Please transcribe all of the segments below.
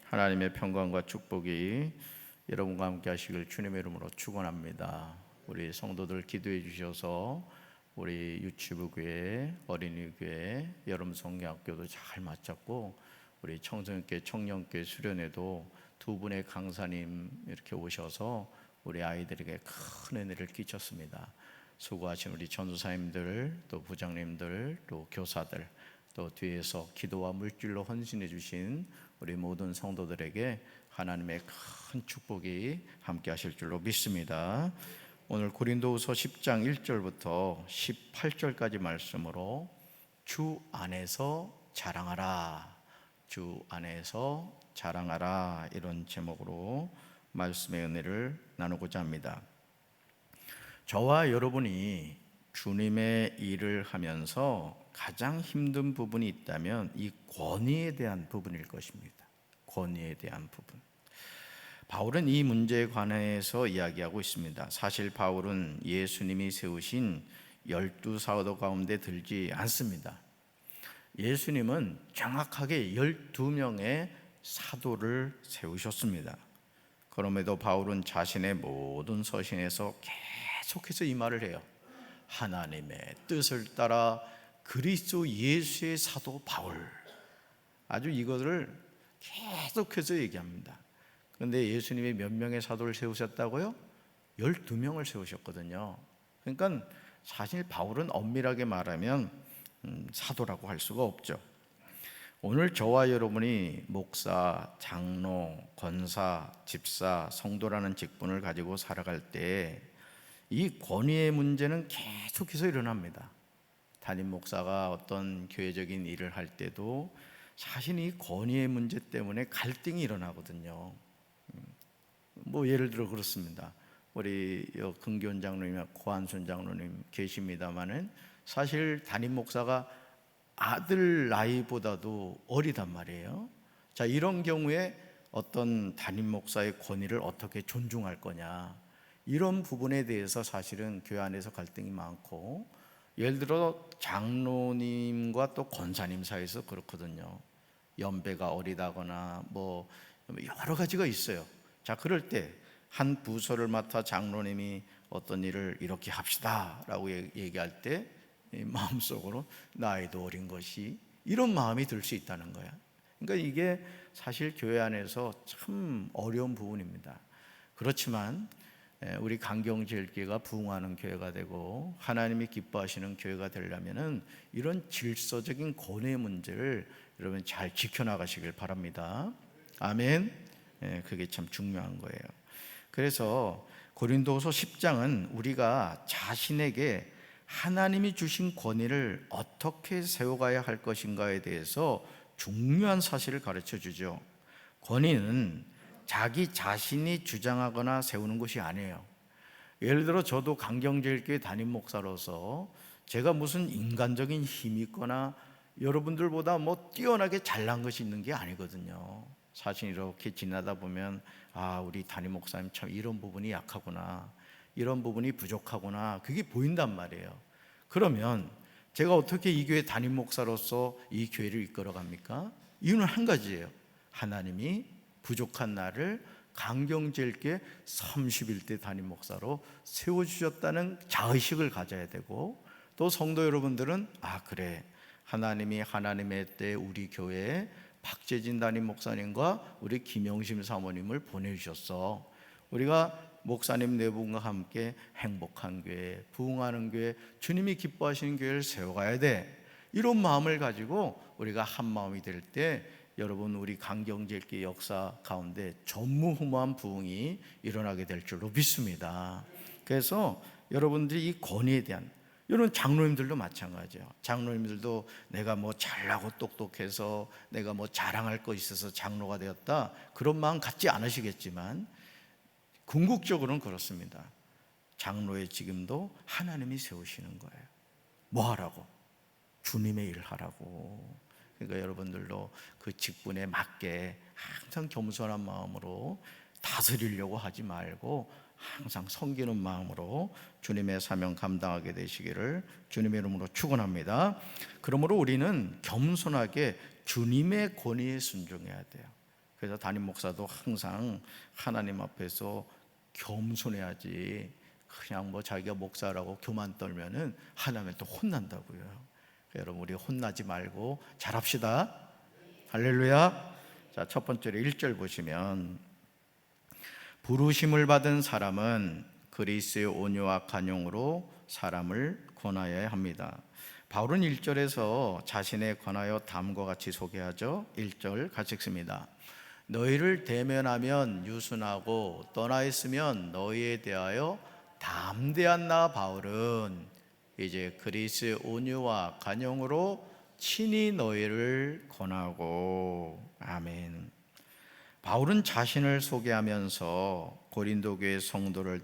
하나님의 평강과 축복이 여러분과 함께 하시길 주님의 이름으로 축원합니다. 우리 성도들 기도해 주셔서 우리 유치부 교회, 어린이 교회, 여름 성경학교도 잘 마쳤고 우리 청소년교회, 청년교회 수련회도 두 분의 강사님 이렇게 오셔서 우리 아이들에게 큰 은혜를 끼쳤습니다. 수고하신 우리 전도사님들, 또 부장님들, 또 교사들, 또 뒤에서 기도와 물질로 헌신해 주신 우리 모든 성도들에게 하나님의 큰 축복이 함께 하실 줄로 믿습니다. 오늘 고린도후서 10장 1절부터 18절까지 말씀으로 주 안에서 자랑하라, 주 안에서 자랑하라, 이런 제목으로 말씀의 은혜를 나누고자 합니다. 저와 여러분이 주님의 일을 하면서 가장 힘든 부분이 있다면 이 권위에 대한 부분일 것입니다. 권위에 대한 부분. 바울은 이 문제에 관해서 이야기하고 있습니다. 사실 바울은 예수님이 세우신 12사도 가운데 들지 않습니다. 예수님은 정확하게 12명의 사도를 세우셨습니다. 그럼에도 바울은 자신의 모든 서신에서 계속해서 이 말을 해요. 하나님의 뜻을 따라 그리스도 예수의 사도 바울. 아주 이것을 계속해서 얘기합니다. 그런데 예수님이 몇 명의 사도를 세우셨다고요? 12명을 세우셨거든요. 그러니까 사실 바울은 엄밀하게 말하면 사도라고 할 수가 없죠. 오늘 저와 여러분이 목사, 장로, 권사, 집사, 성도라는 직분을 가지고 살아갈 때 이 권위의 문제는 계속해서 일어납니다. 담임 목사가 어떤 교회적인 일을 할 때도 사실 이 권위의 문제 때문에 갈등이 일어나거든요. 뭐 예를 들어 그렇습니다. 우리 금교원 장로님, 고한순 장로님 계십니다마는 사실 담임 목사가 아들 나이보다도 어리단 말이에요. 자, 이런 경우에 어떤 담임 목사의 권위를 어떻게 존중할 거냐, 이런 부분에 대해서 사실은 교회 안에서 갈등이 많고, 예를 들어 장로님과 또 권사님 사이에서 그렇거든요. 연배가 어리다거나 뭐 여러 가지가 있어요. 자, 그럴 때 한 부서를 맡아 장로님이 어떤 일을 이렇게 합시다 라고 얘기할 때 마음속으로 나이도 어린 것이, 이런 마음이 들 수 있다는 거야. 그러니까 이게 사실 교회 안에서 참 어려운 부분입니다. 그렇지만 우리 강경제일교회가 부흥하는 교회가 되고 하나님이 기뻐하시는 교회가 되려면은 이런 질서적인 권위의 문제를 여러분 잘 지켜나가시길 바랍니다. 아멘. 그게 참 중요한 거예요. 그래서 고린도후서 10장은 우리가 자신에게 하나님이 주신 권위를 어떻게 세워가야 할 것인가에 대해서 중요한 사실을 가르쳐 주죠. 권위는 자기 자신이 주장하거나 세우는 것이 아니에요. 예를 들어 저도 강경제일교회 담임 목사로서 제가 무슨 인간적인 힘이 있거나 여러분들보다 뭐 뛰어나게 잘난 것이 있는 게 아니거든요. 사실 이렇게 지나다 보면 우리 담임 목사님 참 이런 부분이 약하구나, 이런 부분이 부족하구나, 그게 보인단 말이에요. 그러면 제가 어떻게 이 교회 담임 목사로서 이 교회를 이끌어 갑니까? 이유는 한 가지예요. 하나님이 부족한 나를 강경제일교회 31대 담임 목사로 세워주셨다는 자의식을 가져야 되고, 또 성도 여러분들은 그래, 하나님이 하나님의 때 우리 교회에 박재진 담임 목사님과 우리 김영심 사모님을 보내주셨어. 우리가 목사님 네 분과 함께 행복한 교회, 부흥하는 교회, 주님이 기뻐하시는 교회를 세워가야 돼. 이런 마음을 가지고 우리가 한 마음이 될 때 여러분, 우리 강경제일교회 역사 가운데 전무후무한 부흥이 일어나게 될 줄로 믿습니다. 그래서 여러분들이 이 권위에 대한, 여러분 장로님들도 마찬가지예요. 장로님들도 내가 뭐 잘나고 똑똑해서 내가 뭐 자랑할 거 있어서 장로가 되었다, 그런 마음 갖지 않으시겠지만 궁극적으로는 그렇습니다. 장로의 직임도 하나님이 세우시는 거예요. 뭐 하라고? 주님의 일을 하라고. 그러니까 여러분들도 그 직분에 맞게 항상 겸손한 마음으로 다스리려고 하지 말고 항상 섬기는 마음으로 주님의 사명 감당하게 되시기를 주님의 이름으로 축원합니다. 그러므로 우리는 겸손하게 주님의 권위에 순종해야 돼요. 그래서 담임 목사도 항상 하나님 앞에서 겸손해야지, 그냥 뭐 자기가 목사라고 교만 떨면은 하나님은 또 혼난다고요. 여러분, 우리 혼나지 말고 잘합시다. 할렐루야. 자, 첫 번째로 1절 보시면, 부르심을 받은 사람은 그리스의 온유와 간용으로 사람을 권하여야 합니다. 바울은 1절에서 자신에 관하여 다음과 같이 소개하죠. 1절 같이 읽습니다. 너희를 대면하면 유순하고 떠나 있으면 너희에 대하여 담대한 나 바울은 이제 그리스의 온유와 간용으로 친히 너희를 권하고. 아멘. 바울은 자신을 소개하면서 고린도 교회 성도를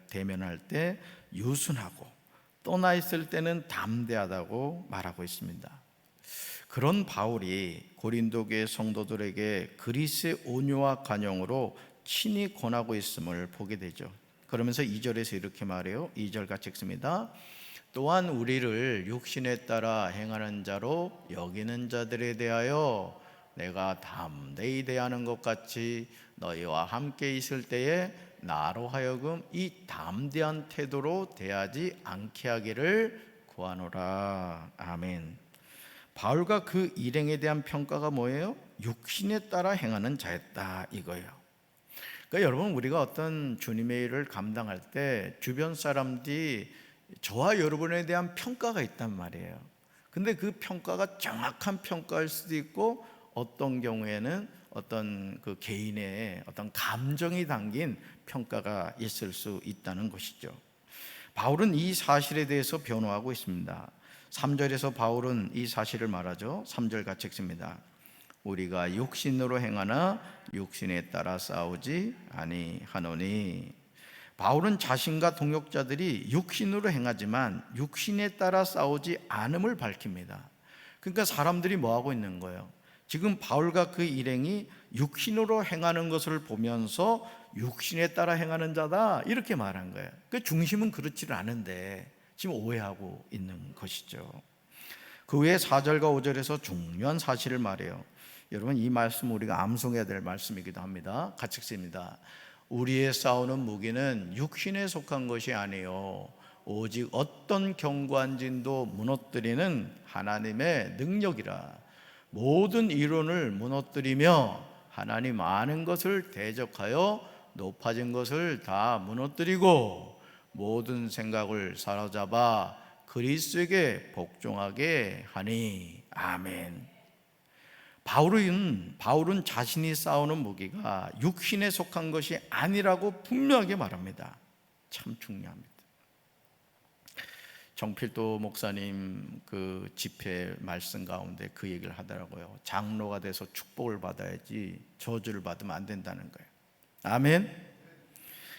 대면할 때 유순하고 떠나 있을 때는 담대하다고 말하고 있습니다. 그런 바울이 고린도 교회 성도들에게 그리스의 온유와 간용으로 친히 권하고 있음을 보게 되죠. 그러면서 2절에서 이렇게 말해요. 2절 같이 읽습니다. 또한 우리를 육신에 따라 행하는 자로 여기는 자들에 대하여 내가 담대히 대하는 것 같이 너희와 함께 있을 때에 나로 하여금 이 담대한 태도로 대하지 않게 하기를 구하노라. 아멘. 바울과 그 일행에 대한 평가가 뭐예요? 육신에 따라 행하는 자였다, 이거예요. 그러니까 여러분, 우리가 어떤 주님의 일을 감당할 때 주변 사람들이 저와 여러분에 대한 평가가 있단 말이에요. 근데 그 평가가 정확한 평가일 수도 있고, 어떤 경우에는 어떤 그 개인의 어떤 감정이 담긴 평가가 있을 수 있다는 것이죠. 바울은 이 사실에 대해서 변호하고 있습니다. 3절에서 바울은 이 사실을 말하죠. 3절 같이 읽습니다. 우리가 육신으로 행하나 육신에 따라 싸우지 아니하노니. 바울은 자신과 동역자들이 육신으로 행하지만 육신에 따라 싸우지 않음을 밝힙니다. 그러니까 사람들이 뭐 하고 있는 거예요? 지금 바울과 그 일행이 육신으로 행하는 것을 보면서 육신에 따라 행하는 자다, 이렇게 말한 거예요. 그 중심은 그렇지는 않은데 지금 오해하고 있는 것이죠. 그 외에 4절과 5절에서 중요한 사실을 말해요. 여러분, 이 말씀 우리가 암송해야 될 말씀이기도 합니다. 같이 읽습니다. 우리의 싸우는 무기는 육신에 속한 것이 아니요 오직 어떤 견고한 진도 무너뜨리는 하나님의 능력이라. 모든 이론을 무너뜨리며 하나님 아는 것을 대적하여 높아진 것을 다 무너뜨리고 모든 생각을 사로잡아 그리스도에게 복종하게 하니. 아멘. 바울은 자신이 싸우는 무기가 육신에 속한 것이 아니라고 분명하게 말합니다. 참 중요합니다. 정필도 목사님 그 집회 말씀 가운데 그 얘기를 하더라고요. 장로가 돼서 축복을 받아야지 저주를 받으면 안 된다는 거예요. 아멘.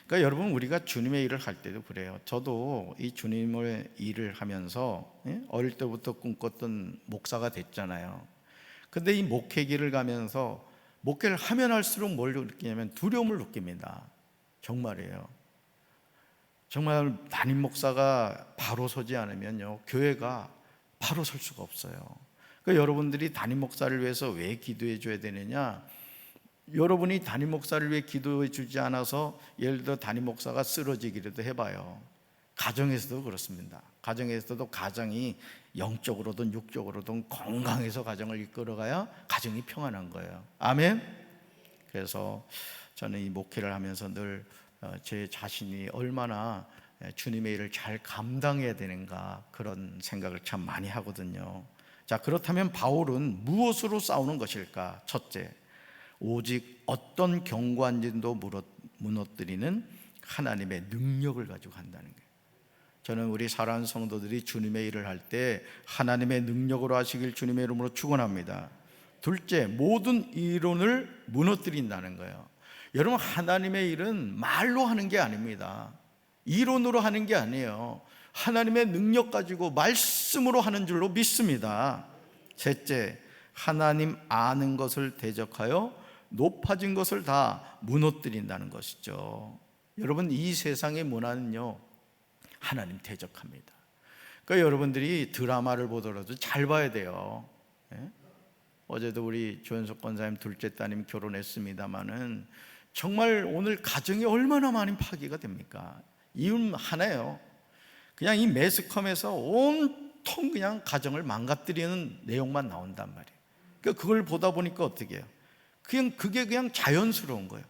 그러니까 여러분, 우리가 주님의 일을 할 때도 그래요. 저도 이 주님의 일을 하면서 어릴 때부터 꿈꿨던 목사가 됐잖아요. 근데 이 목회 길을 가면서 목회를 하면 할수록 뭘 느끼냐면 두려움을 느낍니다. 정말이에요. 정말 담임 목사가 바로 서지 않으면요, 교회가 바로 설 수가 없어요. 그러니까 여러분들이 담임 목사를 위해서 왜 기도해 줘야 되느냐? 여러분이 담임 목사를 위해 기도해 주지 않아서 예를 들어 담임 목사가 쓰러지기라도 해봐요. 가정에서도 그렇습니다. 가정에서도 가정이 영적으로든 육적으로든 건강해서 가정을 이끌어가야 가정이 평안한 거예요. 아멘. 그래서 저는 이 목회를 하면서 늘 제 자신이 얼마나 주님의 일을 잘 감당해야 되는가, 그런 생각을 참 많이 하거든요. 자, 그렇다면 바울은 무엇으로 싸우는 것일까? 첫째, 오직 어떤 견고한 진도 무너뜨리는 하나님의 능력을 가지고 한다는 거예요. 저는 우리 사랑하는 성도들이 주님의 일을 할 때 하나님의 능력으로 하시길 주님의 이름으로 축원합니다. 둘째, 모든 이론을 무너뜨린다는 거예요. 여러분, 하나님의 일은 말로 하는 게 아닙니다. 이론으로 하는 게 아니에요. 하나님의 능력 가지고 말씀으로 하는 줄로 믿습니다. 셋째, 하나님 아는 것을 대적하여 높아진 것을 다 무너뜨린다는 것이죠. 여러분, 이 세상의 문화는요, 하나님 대적합니다. 그러니까 여러분들이 드라마를 보더라도 잘 봐야 돼요. 어제도 우리 조현석 권사님 둘째 따님 결혼했습니다마는 정말 오늘 가정이 얼마나 많이 파괴가 됩니까? 이유는 하나예요. 그냥 이 매스컴에서 온통 그냥 가정을 망가뜨리는 내용만 나온단 말이에요. 그러니까 그걸 보다 보니까 어떻게 해요? 그게 그냥 자연스러운 거예요.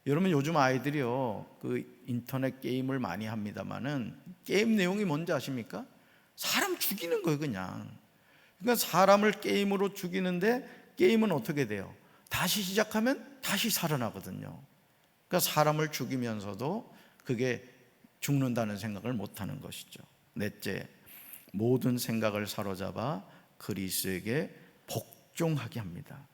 여러분 요즘 아이들이요 그 인터넷 게임을 많이 합니다마는 게임 내용이 뭔지 아십니까? 사람 죽이는 거예요 그냥. 그러니까 사람을 게임으로 죽이는데 게임은 어떻게 돼요? 다시 시작하면 다시 살아나거든요. 그러니까 사람을 죽이면서도 그게 죽는다는 생각을 못하는 것이죠. 넷째, 모든 생각을 사로잡아 그리스도에게 복종하게 합니다.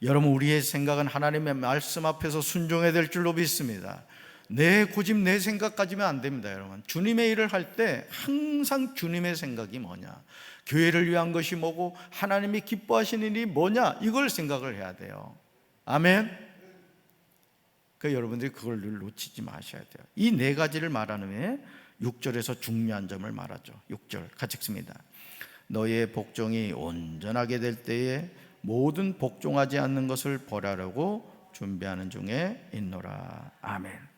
여러분 우리의 생각은 하나님의 말씀 앞에서 순종해야 될 줄로 믿습니다. 내 고집 내 생각 가지면 안 됩니다. 여러분 주님의 일을 할 때 항상 주님의 생각이 뭐냐, 교회를 위한 것이 뭐고 하나님이 기뻐하시는 일이 뭐냐, 이걸 생각을 해야 돼요. 아멘. 그러니까 여러분들이 그걸 늘 놓치지 마셔야 돼요. 이 네 가지를 말하는 후에 6절에서 중요한 점을 말하죠. 6절 같이 읽습니다. 너희의 복종이 온전하게 될 때에 모든 복종하지 않는 것을 벌하려고 준비하는 중에 있노라. 아멘.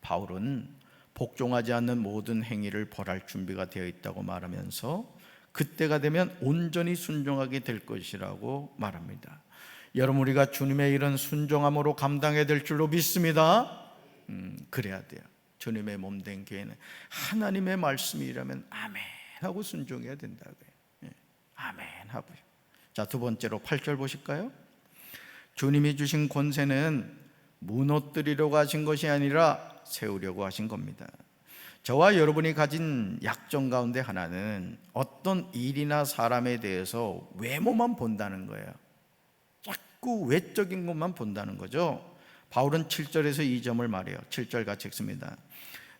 바울은 복종하지 않는 모든 행위를 벌할 준비가 되어 있다고 말하면서 그때가 되면 온전히 순종하게 될 것이라고 말합니다. 여러분 우리가 주님의 일은 순종함으로 감당해야 될 줄로 믿습니다. 그래야 돼요. 주님의 몸된 교회는 하나님의 말씀이라면 아멘 하고 순종해야 된다고요. 아멘 하고요. 자, 두 번째로 8절 보실까요? 주님이 주신 권세는 무너뜨리려고 하신 것이 아니라 세우려고 하신 겁니다. 저와 여러분이 가진 약점 가운데 하나는 어떤 일이나 사람에 대해서 외모만 본다는 거예요. 자꾸 외적인 것만 본다는 거죠. 바울은 7절에서 이 점을 말해요. 7절 같이 읽습니다.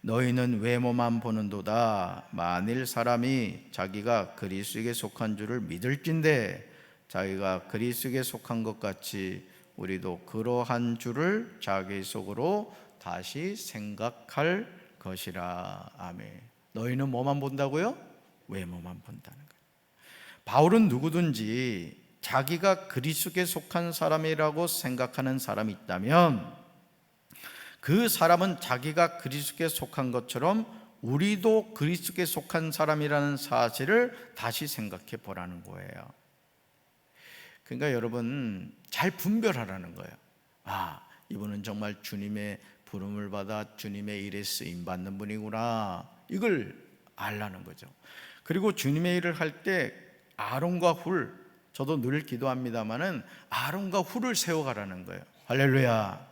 너희는 외모만 보는도다. 만일 사람이 자기가 그리스도에게 속한 줄을 믿을진대 자기가 그리스도에게 속한 것 같이 우리도 그러한 줄을 자기 속으로 다시 생각할 것이라. 아멘. 너희는 뭐만 본다고요? 외모만 본다는 거예요. 바울은 누구든지 자기가 그리스도에 속한 사람이라고 생각하는 사람이 있다면 그 사람은 자기가 그리스도에 속한 것처럼 우리도 그리스도에 속한 사람이라는 사실을 다시 생각해 보라는 거예요. 그러니까 여러분 잘 분별하라는 거예요. 아, 이분은 정말 주님의 부름을 받아 주님의 일에 쓰임 받는 분이구나, 이걸 알라는 거죠. 그리고 주님의 일을 할 때 아론과 훌, 저도 늘 기도합니다마는 아론과 훌을 세워가라는 거예요. 할렐루야.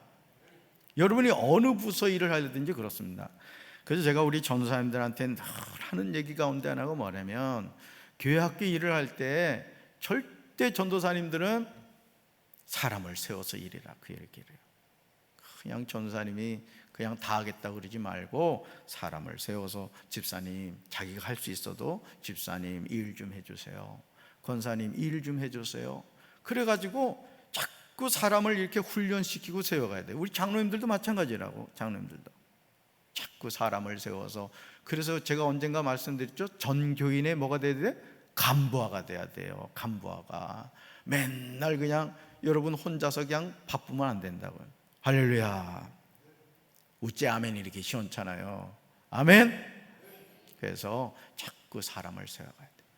여러분이 어느 부서 일을 하든지 그렇습니다. 그래서 제가 우리 전도사님들한테 늘 하는 얘기 가운데 하나가 뭐냐면, 교회 학교 일을 할 때 절대 전도사님들은 사람을 세워서 일해라, 그 얘기를 해요. 그냥 전도사님이 그냥 다 하겠다고 그러지 말고 사람을 세워서 집사님, 자기가 할 수 있어도 집사님 일 좀 해주세요, 권사님 일 좀 해주세요. 그래가지고 자꾸 사람을 이렇게 훈련시키고 세워가야 돼요. 우리 장로님들도 마찬가지라고. 장로님들도 자꾸 사람을 세워서, 그래서 제가 언젠가 말씀드렸죠. 전 교인의 뭐가 돼야 돼? 간부화가 돼야 돼요. 간부화가 맨날 그냥 여러분 혼자서 그냥 바쁘면 안 된다고요. 할렐루야. 우째 아멘 이렇게 시원찮아요. 아멘. 그래서 자꾸 사람을 세워가야 돼요.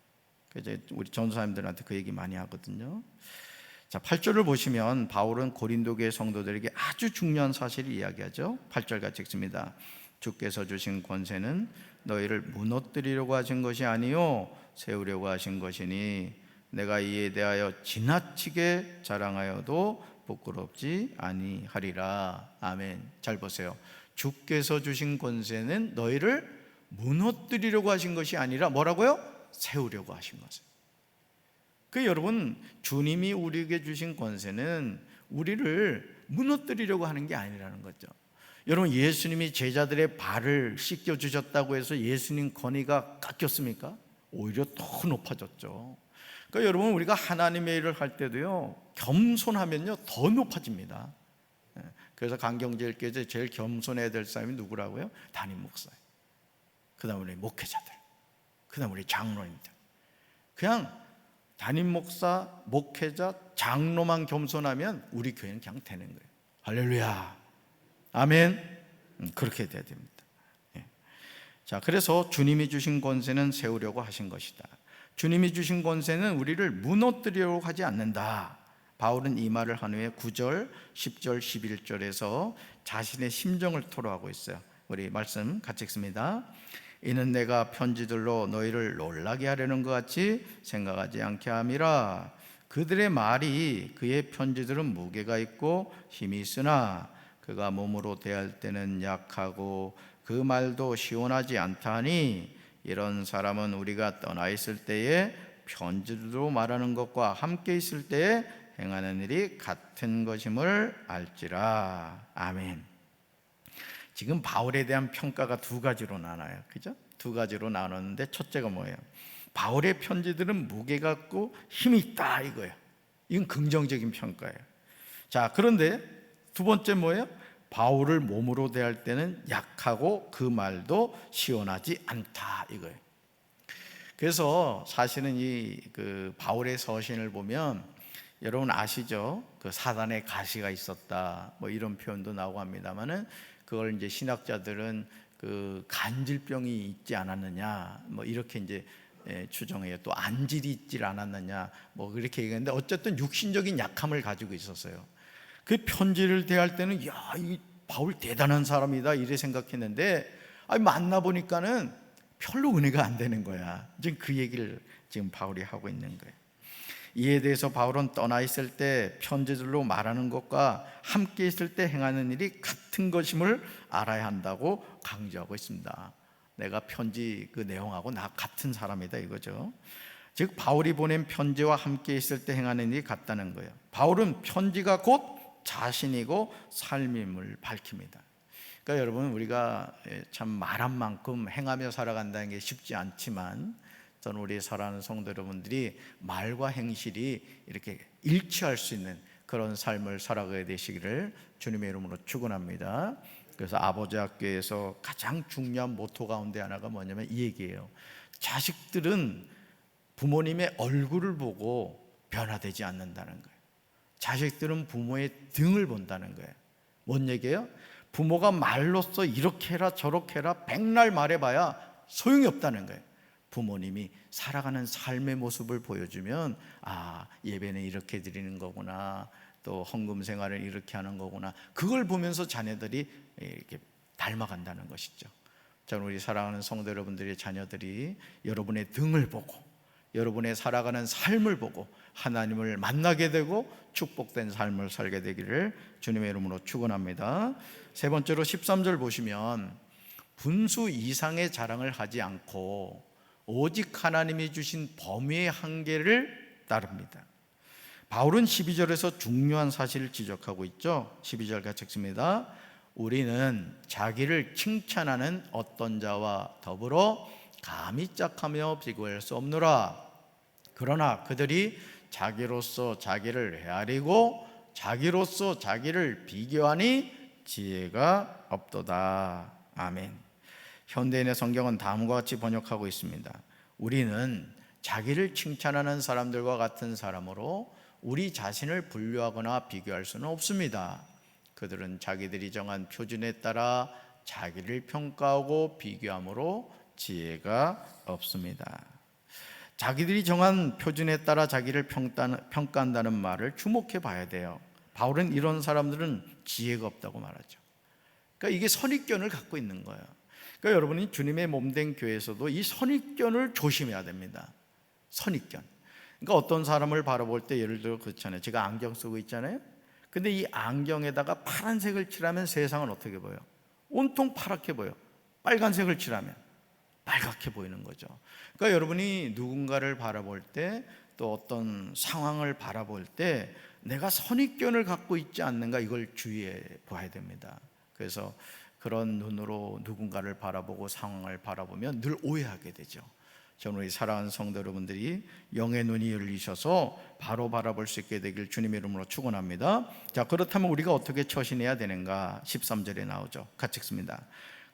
그래서 우리 전도사님들한테 그 얘기 많이 하거든요. 자, 8절을 보시면 바울은 고린도 교회 성도들에게 아주 중요한 사실을 이야기하죠. 8절 같이 읽습니다. 주께서 주신 권세는 너희를 무너뜨리려고 하신 것이 아니요 세우려고 하신 것이니 내가 이에 대하여 지나치게 자랑하여도 부끄럽지 아니하리라. 아멘. 잘 보세요. 주께서 주신 권세는 너희를 무너뜨리려고 하신 것이 아니라 뭐라고요? 세우려고 하신 것이에요. 그 여러분, 주님이 우리에게 주신 권세는 우리를 무너뜨리려고 하는 게 아니라는 거죠. 여러분, 예수님이 제자들의 발을 씻겨 주셨다고 해서 예수님 권위가 깎였습니까? 오히려 더 높아졌죠. 그러니까 여러분, 우리가 하나님의 일을 할 때도요, 겸손하면요 더 높아집니다. 그래서 강경제일교회에서 제일 겸손해야 될 사람이 누구라고요? 담임 목사예요. 그 다음 우리 목회자들, 그 다음 우리 장로님들. 그냥 담임 목사, 목회자, 장로만 겸손하면 우리 교회는 그냥 되는 거예요. 할렐루야, 아멘. 그렇게 돼야 됩니다. 자, 그래서 주님이 주신 권세는 세우려고 하신 것이다. 주님이 주신 권세는 우리를 무너뜨리려고 하지 않는다. 바울은 이 말을 한 후에 9절, 10절, 11절에서 자신의 심정을 토로하고 있어요. 우리 말씀 같이 읽습니다. 이는 내가 편지들로 너희를 놀라게 하려는 것 같이 생각하지 않게 함이라. 그들의 말이 그의 편지들은 무게가 있고 힘이 있으나 그가 몸으로 대할 때는 약하고 그 말도 시원하지 않다니 이런 사람은 우리가 떠나 있을 때에 편지로 말하는 것과 함께 있을 때에 행하는 일이 같은 것임을 알지라. 아멘. 지금 바울에 대한 평가가 두 가지로 나눠요. 그죠? 두 가지로 나눴는데 첫째가 뭐예요? 바울의 편지들은 무게가 있고 힘이 있다 이거예요. 이건 긍정적인 평가예요. 자, 그런데 두 번째 뭐예요? 바울을 몸으로 대할 때는 약하고 그 말도 시원하지 않다 이거예요. 그래서 사실은 이 바울의 서신을 보면 여러분 아시죠? 그 사단의 가시가 있었다 뭐 이런 표현도 나오고 합니다만은 그걸 이제 신학자들은 그 간질병이 있지 않았느냐 뭐 이렇게 이제 추정해요. 또 안질이 있지 않았느냐 뭐 그렇게 얘기하는데 어쨌든 육신적인 약함을 가지고 있었어요. 그 편지를 대할 때는 야, 이 바울 대단한 사람이다 이래 생각했는데 만나 보니까는 별로 은혜가 안 되는 거야. 지금 그 얘기를 지금 바울이 하고 있는 거예요. 이에 대해서 바울은 떠나 있을 때 편지들로 말하는 것과 함께 있을 때 행하는 일이 같은 것임을 알아야 한다고 강조하고 있습니다. 내가 편지 그 내용하고 나 같은 사람이다 이거죠. 즉 바울이 보낸 편지와 함께 있을 때 행하는 일이 같다는 거예요. 바울은 편지가 곧 자신이고 삶임을 밝힙니다. 그러니까 여러분 우리가 참 말한 만큼 행하며 살아간다는 게 쉽지 않지만 저는 우리 사랑하는 성도 여러분들이 말과 행실이 이렇게 일치할 수 있는 그런 삶을 살아가야 되시기를 주님의 이름으로 축원합니다. 그래서 아버지 학교에서 가장 중요한 모토 가운데 하나가 뭐냐면 이 얘기예요. 자식들은 부모님의 얼굴을 보고 변화되지 않는다는 거예요. 자식들은 부모의 등을 본다는 거예요. 뭔 얘기예요? 부모가 말로써 이렇게 해라 저렇게 해라 백날 말해봐야 소용이 없다는 거예요. 부모님이 살아가는 삶의 모습을 보여주면 예배는 이렇게 드리는 거구나, 또 헌금 생활을 이렇게 하는 거구나, 그걸 보면서 자녀들이 이렇게 닮아간다는 것이죠. 저는 우리 사랑하는 성도 여러분들의 자녀들이 여러분의 등을 보고 여러분의 살아가는 삶을 보고 하나님을 만나게 되고 축복된 삶을 살게 되기를 주님의 이름으로 축원합니다. 세 번째로 13절 보시면 분수 이상의 자랑을 하지 않고 오직 하나님이 주신 범위의 한계를 따릅니다. 바울은 12절에서 중요한 사실을 지적하고 있죠. 12절 같이 읽습니다. 우리는 자기를 칭찬하는 어떤 자와 더불어 감히 짝하며 비교할 수 없노라. 그러나 그들이 자기로서 자기를 헤아리고 자기로서 자기를 비교하니 지혜가 없도다. 아멘. 현대인의 성경은 다음과 같이 번역하고 있습니다. 우리는 자기를 칭찬하는 사람들과 같은 사람으로 우리 자신을 분류하거나 비교할 수는 없습니다. 그들은 자기들이 정한 표준에 따라 자기를 평가하고 비교함으로 지혜가 없습니다. 자기들이 정한 표준에 따라 자기를 평가한다는 말을 주목해 봐야 돼요. 바울은 이런 사람들은 지혜가 없다고 말하죠. 그러니까 이게 선입견을 갖고 있는 거예요. 그러니까 여러분이 주님의 몸된 교회에서도 이 선입견을 조심해야 됩니다. 선입견. 그러니까 어떤 사람을 바라볼 때 예를 들어 그렇잖아요. 제가 안경 쓰고 있잖아요. 근데 이 안경에다가 파란색을 칠하면 세상은 어떻게 보여? 온통 파랗게 보여. 빨간색을 칠하면 빨갛게 보이는 거죠. 그러니까 여러분이 누군가를 바라볼 때 또 어떤 상황을 바라볼 때 내가 선입견을 갖고 있지 않는가 이걸 주의해 봐야 됩니다. 그래서 그런 눈으로 누군가를 바라보고 상황을 바라보면 늘 오해하게 되죠. 저는 우리 사랑하는 성도 여러분들이 영의 눈이 열리셔서 바로 바라볼 수 있게 되길 주님의 이름으로 축원합니다. 자, 그렇다면 우리가 어떻게 처신해야 되는가? 13절에 나오죠. 같이 읽습니다.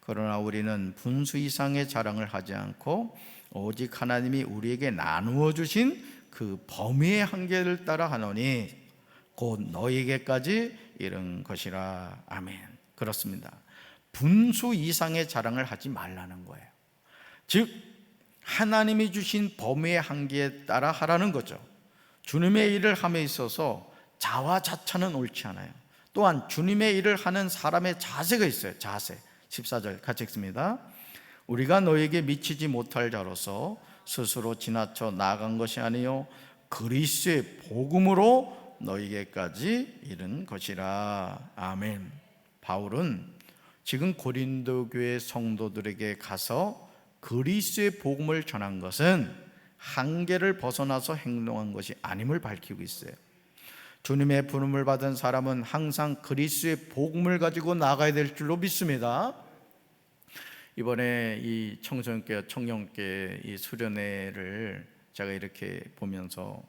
그러나 우리는 분수 이상의 자랑을 하지 않고 오직 하나님이 우리에게 나누어 주신 그 범위의 한계를 따라 하노니 곧 너희에게까지 이른 것이라. 아멘. 그렇습니다. 분수 이상의 자랑을 하지 말라는 거예요. 즉 하나님이 주신 범위의 한계에 따라 하라는 거죠. 주님의 일을 함에 있어서 자화자찬은 옳지 않아요. 또한 주님의 일을 하는 사람의 자세가 있어요. 자세. 14절 같이 읽습니다. 우리가 너에게 미치지 못할 자로서 스스로 지나쳐 나아간 것이 아니요 그리스도의 복음으로 너에게까지 이른 것이라. 아멘. 바울은 지금 고린도 교회 성도들에게 가서 그리스도의 복음을 전한 것은 한계를 벗어나서 행동한 것이 아님을 밝히고 있어요. 주님의 부름을 받은 사람은 항상 그리스도의 복음을 가지고 나가야 될 줄로 믿습니다. 이번에 이 청년께 이 수련회를 제가 이렇게 보면서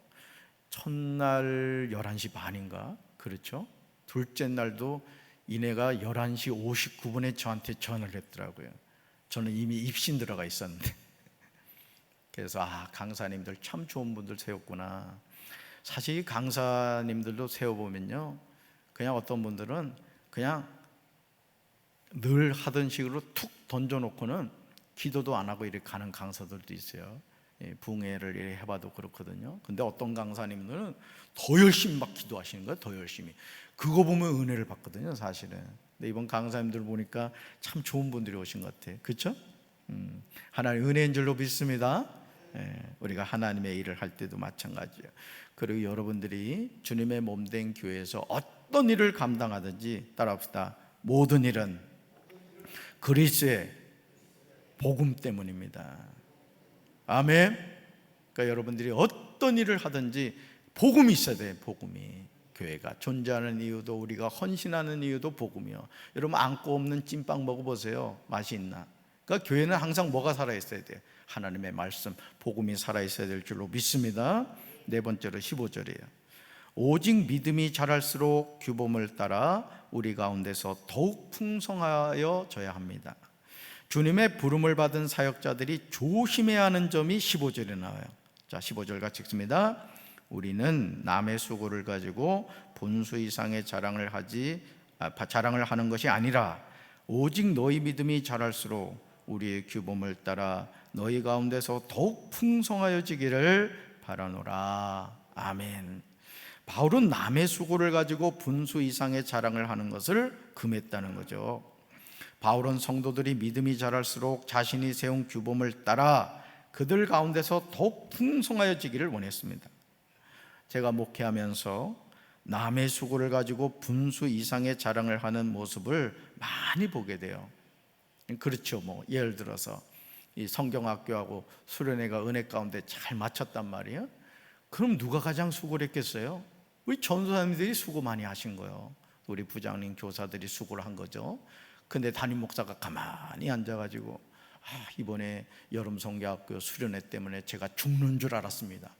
첫날 11시 반인가? 그렇죠? 둘째 날도 이내가 11시 59분에 저한테 전화를 했더라고요. 저는 이미 입신 들어가 있었는데. 그래서 강사님들 참 좋은 분들 세웠구나. 사실 이 강사님들도 세워보면요, 그냥 어떤 분들은 그냥 늘 하던 식으로 툭 던져놓고는 기도도 안 하고 이렇게 가는 강사들도 있어요. 붕해를 이렇게 해봐도 그렇거든요. 근데 어떤 강사님들은 더 열심히 막 기도하시는 거예요. 더 열심히. 그거 보면 은혜를 받거든요, 사실은. 근데 이번 강사님들 보니까 참 좋은 분들이 오신 것 같아요. 그렇죠? 하나님 은혜인 줄로 믿습니다. 우리가 하나님의 일을 할 때도 마찬가지예요. 그리고 여러분들이 주님의 몸된 교회에서 어떤 일을 감당하든지 따라합시다. 모든 일은 그리스도의 복음 때문입니다. 아멘. 그러니까 여러분들이 어떤 일을 하든지 복음이 있어야 돼요. 복음이. 교회가 존재하는 이유도, 우리가 헌신하는 이유도 복음이요. 여러분 안고 없는 찐빵 먹어보세요. 맛이 있나? 그러니까 교회는 항상 뭐가 살아있어야 돼요? 하나님의 말씀, 복음이 살아있어야 될 줄로 믿습니다. 네 번째로 15절이에요. 오직 믿음이 자랄수록 규범을 따라 우리 가운데서 더욱 풍성하여 져야 합니다. 주님의 부름을 받은 사역자들이 조심해야 하는 점이 15절에 나와요. 자, 15절 같이 읽습니다. 우리는 남의 수고를 가지고 분수 이상의 자랑을 하는 것이 아니라 오직 너희 믿음이 자랄수록 우리의 규범을 따라 너희 가운데서 더욱 풍성하여지기를 바라노라. 아멘. 바울은 남의 수고를 가지고 분수 이상의 자랑을 하는 것을 금했다는 거죠. 바울은 성도들이 믿음이 자랄수록 자신이 세운 규범을 따라 그들 가운데서 더욱 풍성하여지기를 원했습니다. 제가 목회하면서 남의 수고를 가지고 분수 이상의 자랑을 하는 모습을 많이 보게 돼요. 그렇죠. 예를 들어서 이 성경학교하고 수련회가 은혜 가운데 잘 맞췄단 말이에요. 그럼 누가 가장 수고를 했겠어요? 우리 전도사님들이 수고 많이 하신 거예요. 우리 부장님 교사들이 수고를 한 거죠. 근데 담임 목사가 가만히 앉아가지고 이번에 여름 성경학교 수련회 때문에 제가 죽는 줄 알았습니다.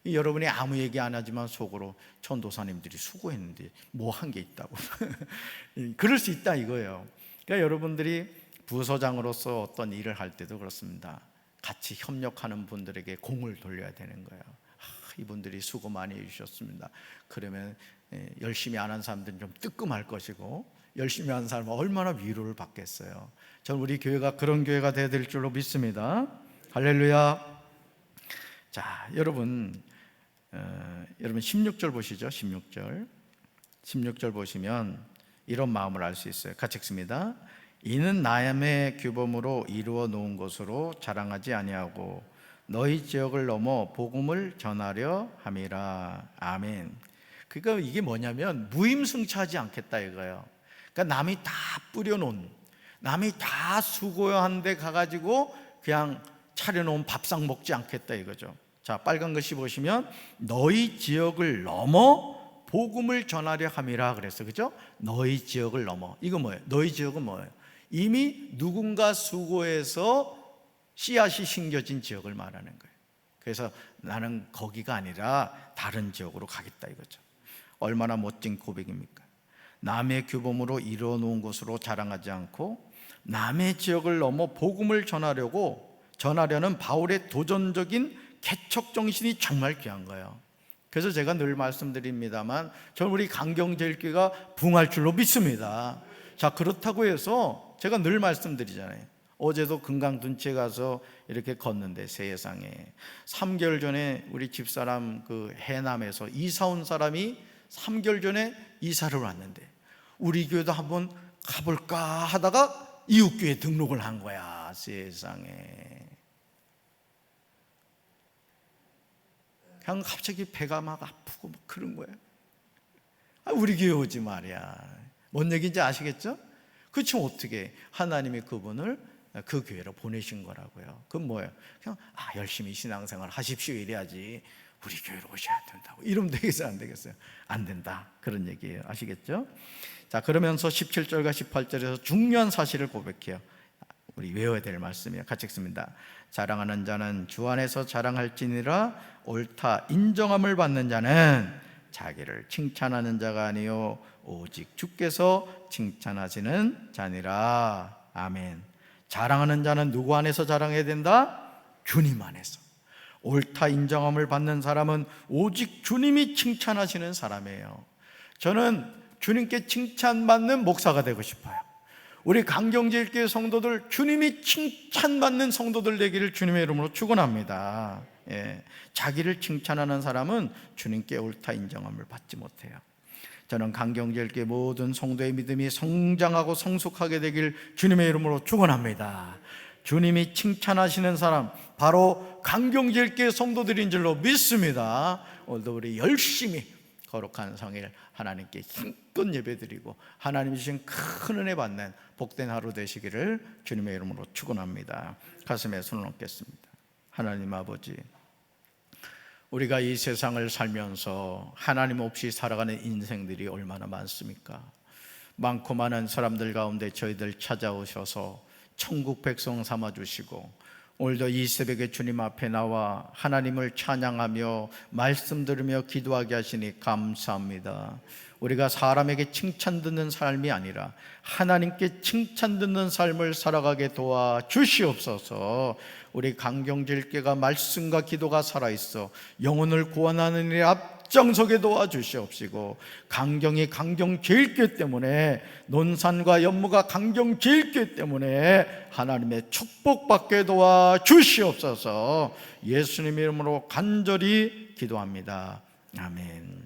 여러분이 아무 얘기 안 하지만 속으로 전도사님들이 수고했는데 뭐 한 게 있다고. 그럴 수 있다 이거예요. 그러니까 여러분들이 부서장으로서 어떤 일을 할 때도 그렇습니다. 같이 협력하는 분들에게 공을 돌려야 되는 거예요. 이분들이 수고 많이 해주셨습니다. 그러면 열심히 안 한 사람들은 좀 뜨끔할 것이고 열심히 한 사람은 얼마나 위로를 받겠어요. 저는 우리 교회가 그런 교회가 되어야 될 줄로 믿습니다. 할렐루야. 자, 여러분 16절 보시죠. 16절 보시면 이런 마음을 알 수 있어요. 같이 읽습니다. 이는 남의 규범으로 이루어 놓은 것으로 자랑하지 아니하고 너희 지역을 넘어 복음을 전하려 함이라. 아멘. 그러니까 이게 뭐냐면 무임승차하지 않겠다 이거예요. 그러니까 남이 다 뿌려놓은, 남이 다 수고한 데 가가지고 그냥 차려놓은 밥상 먹지 않겠다 이거죠. 자, 빨간 글씨 보시면 너희 지역을 넘어 복음을 전하려 함이라 그랬어. 그죠? 너희 지역을 넘어. 이거 뭐예요? 너희 지역은 뭐예요? 이미 누군가 수고해서 씨앗이 심겨진 지역을 말하는 거예요. 그래서 나는 거기가 아니라 다른 지역으로 가겠다 이거죠. 얼마나 멋진 고백입니까? 남의 규범으로 이루어 놓은 것으로 자랑하지 않고 남의 지역을 넘어 복음을 전하려는 바울의 도전적인 개척 정신이 정말 귀한 거예요. 그래서 제가 늘 말씀드립니다만 저는 우리 강경제일교회가 부흥할 줄로 믿습니다. 자, 그렇다고 해서 제가 늘 말씀드리잖아요. 어제도 금강둔치에 가서 이렇게 걷는데 세상에 3개월 전에 우리 집사람 그 해남에서 이사 온 사람이 3개월 전에 이사를 왔는데 우리 교회도 한번 가볼까 하다가 이웃교회 등록을 한 거야. 세상에 그냥 갑자기 배가 막 아프고 막 그런 거예요. 우리 교회 오지 말이야. 뭔 얘기인지 아시겠죠? 그렇지만 어떻게 하나님이 그분을 그 교회로 보내신 거라고요. 그건 뭐예요? 그냥 열심히 신앙생활 하십시오 이래야지 우리 교회로 오셔야 된다고 이러면 되겠어요? 안 되겠어요? 안 된다 그런 얘기예요. 아시겠죠? 자, 그러면서 17절과 18절에서 중요한 사실을 고백해요. 우리 외워야 될 말씀이에요. 같이 읽습니다. 자랑하는 자는 주 안에서 자랑할지니라. 옳다 인정함을 받는 자는 자기를 칭찬하는 자가 아니요 오직 주께서 칭찬하시는 자니라. 아멘. 자랑하는 자는 누구 안에서 자랑해야 된다? 주님 안에서. 옳다 인정함을 받는 사람은 오직 주님이 칭찬하시는 사람이에요. 저는 주님께 칭찬받는 목사가 되고 싶어요. 우리 강경제일교회 성도들 주님이 칭찬받는 성도들 되기를 주님의 이름으로 축원합니다. 자기를 칭찬하는 사람은 주님께 옳다 인정함을 받지 못해요. 저는 강경제일교회 모든 성도의 믿음이 성장하고 성숙하게 되길 주님의 이름으로 축원합니다. 주님이 칭찬하시는 사람 바로 강경제일교회 성도들인 줄로 믿습니다. 오늘도 우리 열심히 거룩한 성일 하나님께 힘껏 예배드리고 하나님 주신 큰 은혜 받는 복된 하루 되시기를 주님의 이름으로 축원합니다. 가슴에 손을 얹겠습니다. 하나님 아버지, 우리가 이 세상을 살면서 하나님 없이 살아가는 인생들이 얼마나 많습니까? 많고 많은 사람들 가운데 저희들 찾아오셔서 천국 백성 삼아주시고 오늘도 이 새벽에 주님 앞에 나와 하나님을 찬양하며 말씀 들으며 기도하게 하시니 감사합니다. 우리가 사람에게 칭찬 듣는 삶이 아니라 하나님께 칭찬 듣는 삶을 살아가게 도와주시옵소서. 우리 강경제일교회가 말씀과 기도가 살아있어 영혼을 구원하는 일에 앞장서게 도와주시옵시고, 강경이 강경제일교회 때문에, 논산과 연무가 강경제일교회 때문에 하나님의 축복받게 도와주시옵소서. 예수님의 이름으로 간절히 기도합니다. 아멘.